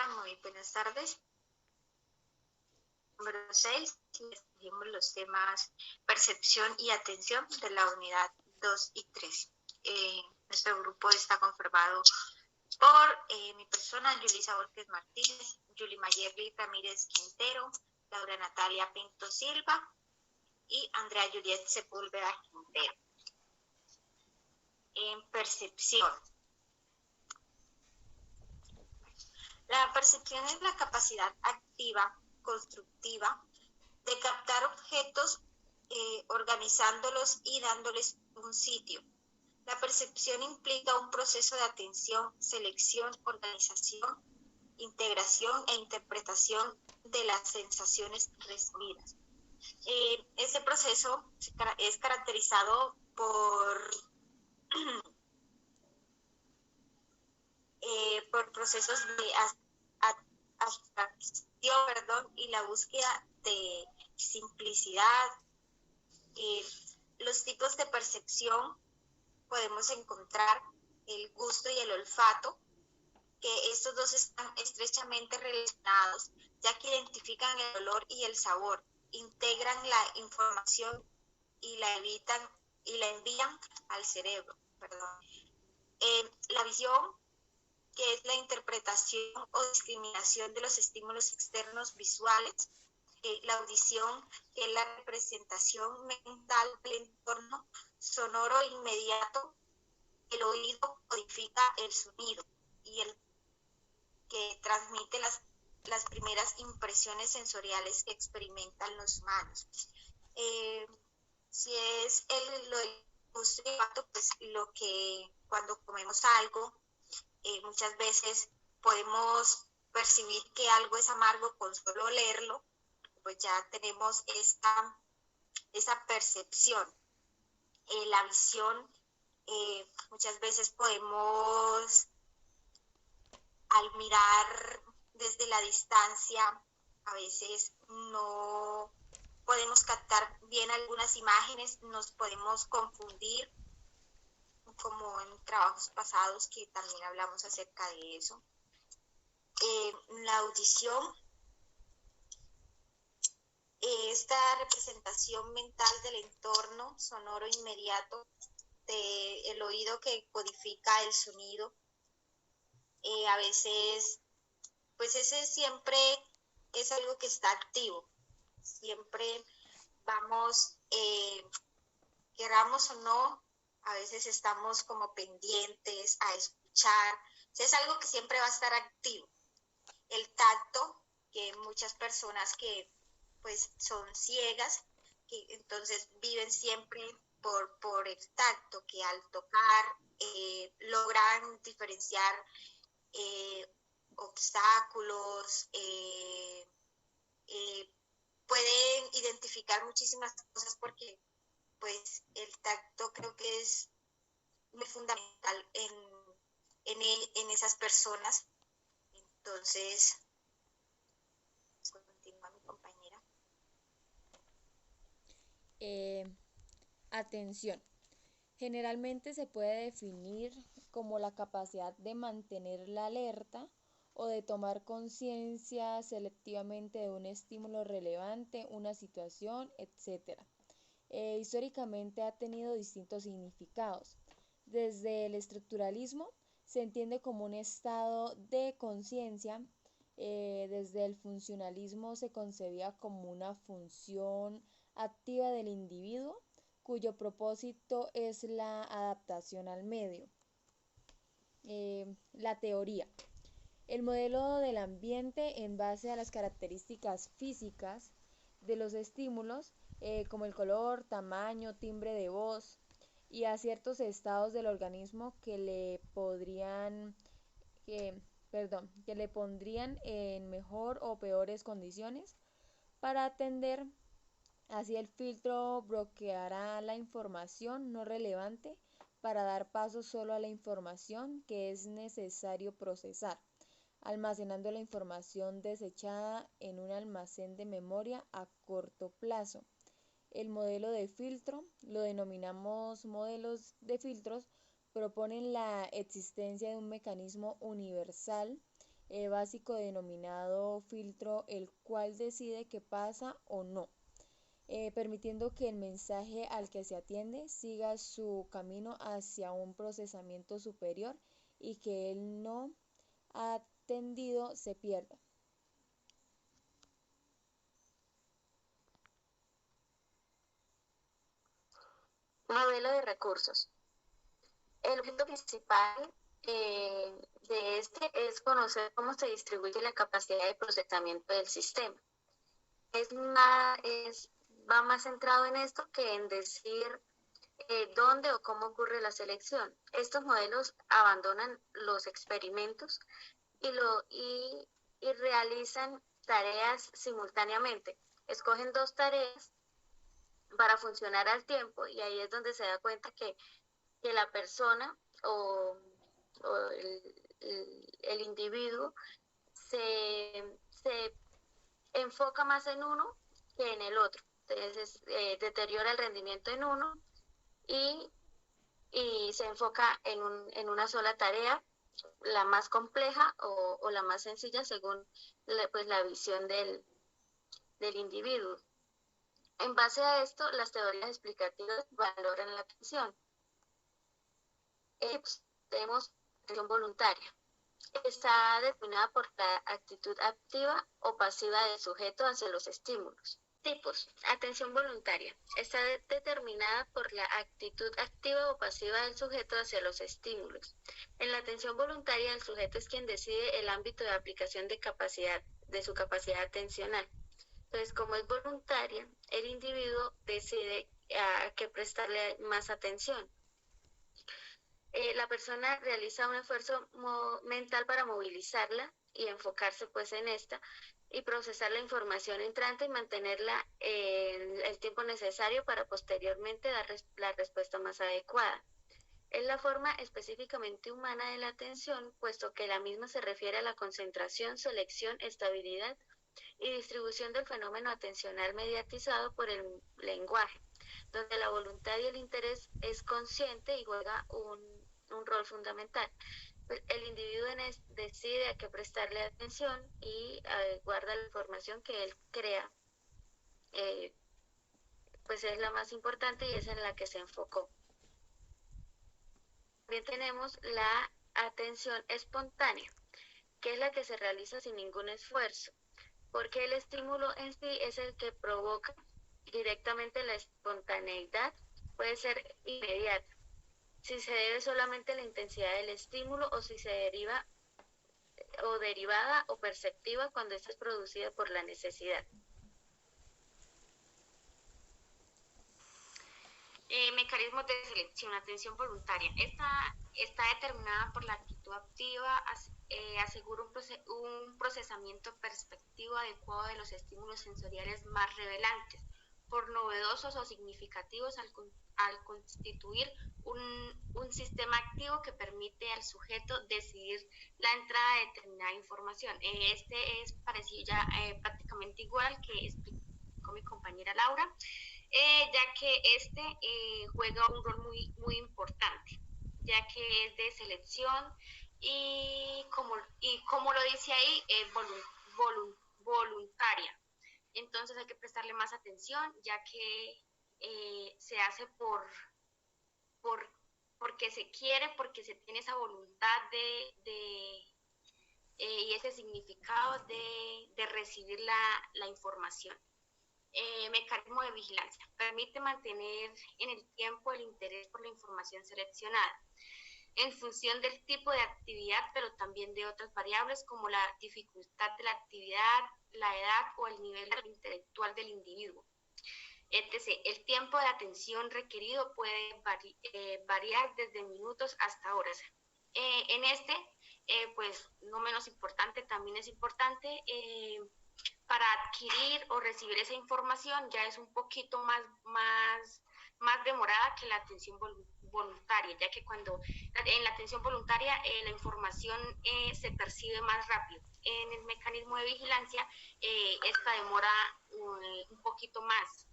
compañera, muy buenas tardes. Número 6, escogimos los temas percepción y atención de la unidad 2 y 3. Nuestro grupo está conformado por mi persona, Yulisa Borges Martínez, Yuli Mayerly Ramírez Quintero, Laura Natalia Pinto Silva y Andrea Juliet Sepúlveda Quintero. En percepción. La percepción es la capacidad activa, constructiva, de captar objetos organizándolos y dándoles un sitio. La percepción implica un proceso de atención, selección, organización, integración e interpretación de las sensaciones recibidas. Este proceso es caracterizado por procesos de abstracción, y la búsqueda de simplicidad. Los tipos de percepción podemos encontrar el gusto y el olfato, que estos dos están estrechamente relacionados, ya que identifican el olor y el sabor, integran la información y la envían al cerebro. La visión, que es la interpretación o discriminación de los estímulos externos visuales. La audición, que es la representación mental del entorno sonoro inmediato. El oído codifica el sonido y el que transmite las primeras impresiones sensoriales que experimentan los humanos. Si es lo del gusto y olfato, pues lo que cuando comemos algo, muchas veces podemos percibir que algo es amargo con solo olerlo, pues ya tenemos esa percepción. La visión, muchas veces podemos, al mirar desde la distancia, a veces no podemos captar bien algunas imágenes, nos podemos confundir, como en trabajos pasados que también hablamos acerca de eso. La audición, esta representación mental del entorno sonoro inmediato, del oído que codifica el sonido. A veces, pues ese siempre es algo que está activo. Siempre vamos, queramos o no, a veces estamos como pendientes a escuchar. Es algo que siempre va a estar activo. El tacto, que muchas personas que pues son ciegas, que entonces viven siempre por el tacto, que al tocar logran diferenciar obstáculos, pueden identificar muchísimas cosas, porque pues el tacto creo que es muy fundamental en esas personas. Entonces, continúa mi compañera. Atención. Generalmente se puede definir como la capacidad de mantener la alerta o de tomar conciencia selectivamente de un estímulo relevante, una situación, etc. Históricamente ha tenido distintos significados. Desde el estructuralismo se entiende como un estado de conciencia. Desde el funcionalismo se concebía como una función activa del individuo cuyo propósito es la adaptación al medio. La teoría. El modelo del ambiente en base a las características físicas de los estímulos, como el color, tamaño, timbre de voz, y a ciertos estados del organismo que le pondrían en mejor o peores condiciones para atender. Así el filtro bloqueará la información no relevante para dar paso solo a la información que es necesario procesar, almacenando la información desechada en un almacén de memoria a corto plazo. El modelo de filtro, lo denominamos modelos de filtros, proponen la existencia de un mecanismo universal básico denominado filtro, el cual decide qué pasa o no, permitiendo que el mensaje al que se atiende siga su camino hacia un procesamiento superior y que el no atendido se pierda. Modelo de recursos. El objeto principal de este es conocer cómo se distribuye la capacidad de procesamiento del sistema. Va más centrado en esto que en decir dónde o cómo ocurre la selección. Estos modelos abandonan los experimentos y realizan tareas simultáneamente. Escogen dos tareas para funcionar al tiempo y ahí es donde se da cuenta que la persona o el individuo se enfoca más en uno que en el otro. Entonces deteriora el rendimiento en uno y se enfoca en una sola tarea, la más compleja o la más sencilla según la visión del individuo. En base a esto, las teorías explicativas valoran la atención. Tenemos atención voluntaria. Está determinada por la actitud activa o pasiva del sujeto hacia los estímulos. Tipos. Atención voluntaria. Está determinada por la actitud activa o pasiva del sujeto hacia los estímulos. En la atención voluntaria, el sujeto es quien decide el ámbito de aplicación de su capacidad atencional. Entonces, como es voluntaria, el individuo decide a qué prestarle más atención. La persona realiza un esfuerzo mental para movilizarla y enfocarse pues en esta y procesar la información entrante y mantenerla el tiempo necesario para posteriormente dar la respuesta más adecuada. Es la forma específicamente humana de la atención, puesto que la misma se refiere a la concentración, selección, estabilidad y distribución del fenómeno atencional mediatizado por el lenguaje, donde la voluntad y el interés es consciente y juega un rol fundamental. El individuo decide a qué prestarle atención y guarda la información que él crea pues es la más importante y es en la que se enfocó. También tenemos la atención espontánea, que es la que se realiza sin ningún esfuerzo, porque el estímulo en sí es el que provoca directamente la espontaneidad, puede ser inmediata, si se debe solamente a la intensidad del estímulo o si se deriva o derivada o perceptiva cuando esta es producida por la necesidad. Mecanismos de selección, atención voluntaria. Esta está determinada por la actitud activa, asegura un procesamiento perspectivo adecuado de los estímulos sensoriales más revelantes, por novedosos o significativos al constituir un sistema activo que permite al sujeto decidir la entrada de determinada información. Este es parecido ya prácticamente igual que explicó mi compañera Laura. Ya que este juega un rol muy importante, ya que es de selección y como lo dice ahí, voluntaria. Entonces hay que prestarle más atención, ya que se hace porque se quiere, porque se tiene esa voluntad y ese significado de recibir la información. Mecanismo de vigilancia. Permite mantener en el tiempo el interés por la información seleccionada, en función del tipo de actividad, pero también de otras variables como la dificultad de la actividad, la edad o el nivel intelectual del individuo. Etc. El tiempo de atención requerido puede variar desde minutos hasta horas. En este, pues no menos importante, también es importante para adquirir o recibir esa información ya es un poquito más demorada que la atención voluntaria, ya que cuando en la atención voluntaria la información se percibe más rápido. En el mecanismo de vigilancia esta demora un poquito más.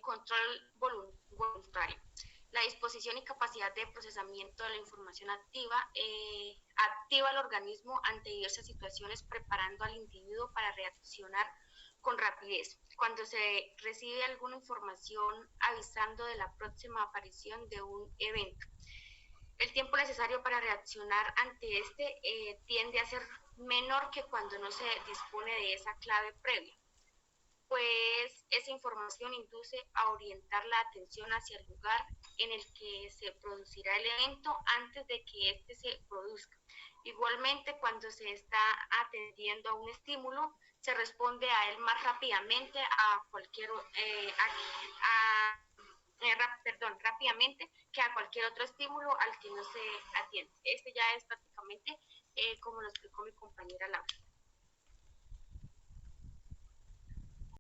Control voluntario. La disposición y capacidad de procesamiento de la información activa al organismo ante diversas situaciones, preparando al individuo para reaccionar con rapidez. Cuando se recibe alguna información avisando de la próxima aparición de un evento, el tiempo necesario para reaccionar ante este tiende a ser menor que cuando no se dispone de esa clave previa, pues esa información induce a orientar la atención hacia el lugar en el que se producirá el evento antes de que éste se produzca. Igualmente, cuando se está atendiendo a un estímulo, se responde a él más rápidamente rápidamente que a cualquier otro estímulo al que no se atiende. Este ya es prácticamente como lo explicó mi compañera Laura.